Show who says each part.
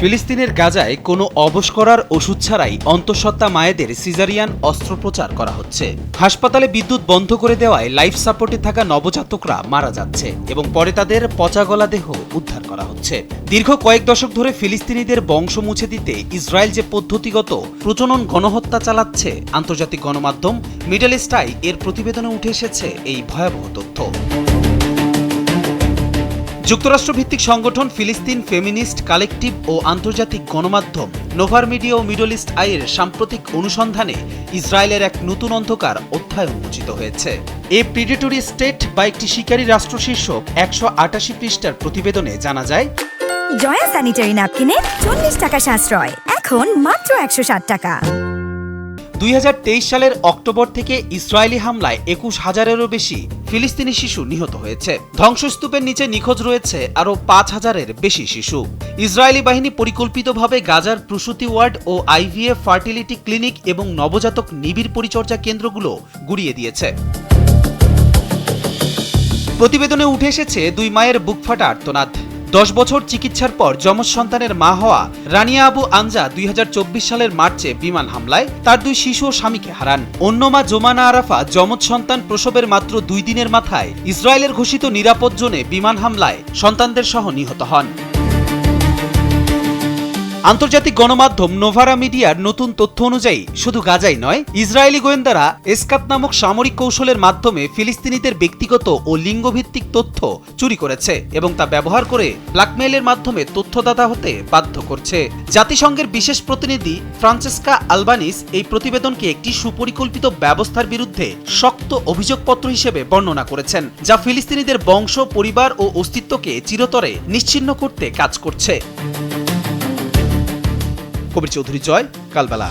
Speaker 1: ফিলিস্তিনের গাজায় কোনো অবশ করার ওষুধ ছাড়াই অন্তঃসত্ত্বা মায়েদের সিজারিয়ান অস্ত্রোপচার করা হচ্ছে। হাসপাতালে বিদ্যুৎ বন্ধ করে দেওয়ায় লাইফ সাপোর্টে থাকা নবজাতকরা মারা যাচ্ছে এবং পরে তাদের পচাগলা দেহ উদ্ধার করা হচ্ছে। দীর্ঘ কয়েক দশক ধরে ফিলিস্তিনিদের বংশ মুছে দিতে ইসরায়েল যে পদ্ধতিগত প্রজনন গণহত্যা চালাচ্ছে, আন্তর্জাতিক গণমাধ্যম মিডল ইস্ট আই এর প্রতিবেদনে উঠে এসেছে এই ভয়াবহ তথ্য। যুক্তরাষ্ট্রভিত্তিক সংগঠন ফিলিস্তিন ফেমিনিস্ট কালেকটিভ ও আন্তর্জাতিক গণমাধ্যম নোভার মিডিয়া ও মিডল ইস্ট আইয়ের সাম্প্রতিক অনুসন্ধানে ইসরায়েলের এক নতুন অন্ধকার অধ্যায় উন্মোচিত হয়েছে। এ প্রিডেটরি স্টেট বা একটি শিকারী রাষ্ট্র শীর্ষক ১৮৮ পৃষ্ঠার প্রতিবেদনে জানা যায়,
Speaker 2: জয়া স্যানিটারি ন্যাপকিনে ৪০ টাকা সাশ্রয়, এখন মাত্র ১৬০ টাকা।
Speaker 1: ২০২৩ সালের অক্টোবর থেকে ইসরায়েলি হামলায় ২১,০০০-এরও বেশি ফিলিস্তিনি শিশু নিহত হয়েছে। ধ্বংসস্তূপের নিচে নিখোঁজ রয়েছে আরও ৫,০০০-এর বেশি শিশু। ইসরায়েলি বাহিনী পরিকল্পিতভাবে গাজার প্রসূতি ওয়ার্ড ও আইভিএফ ফার্টিলিটি ক্লিনিক এবং নবজাতক নিবিড় পরিচর্যা কেন্দ্রগুলো গুড়িয়ে দিয়েছে। প্রতিবেদনে উঠে এসেছে দুই মায়ের বুকফাটা আর্তনাদ। ১০ বছর চিকিৎসার পর যমজ সন্তানের মা হওয়া রানিয়া আবু আনজা ২০২৪ সালের মার্চে বিমান হামলায় তার দুই শিশু ও স্বামীকে হারান। অন্য মা জোমানা আরাফা যমজ সন্তান প্রসবের মাত্র ২ দিনের মাথায় ইসরায়েলের ঘোষিত নিরাপদ জোনে বিমান হামলায় সন্তানদের সহ নিহত হন। আন্তর্জাতিক গণমাধ্যম নোভারা মিডিয়ার নতুন তথ্য অনুযায়ী শুধু গাজাই নয়, ইসরায়েলি গোয়েন্দারা এসকাত নামক সামরিক কৌশলের মাধ্যমে ফিলিস্তিনিদের ব্যক্তিগত ও লিঙ্গভিত্তিক তথ্য চুরি করেছে এবং তা ব্যবহার করে ব্ল্যাকমেইলের মাধ্যমে তথ্যদাতা হতে বাধ্য করছে। জাতিসংঘের বিশেষ প্রতিনিধি ফ্রান্সেস্কা আলবানিস এই প্রতিবেদনকে একটি সুপরিকল্পিত ব্যবস্থার বিরুদ্ধে শক্ত অভিযোগপত্র হিসেবে বর্ণনা করেছেন, যা ফিলিস্তিনিদের বংশ, পরিবার ও অস্তিত্বকে চিরতরে নিশ্চিহ্ন করতে কাজ করছে। কবির চৌধুরী, জয়, কালবেলা।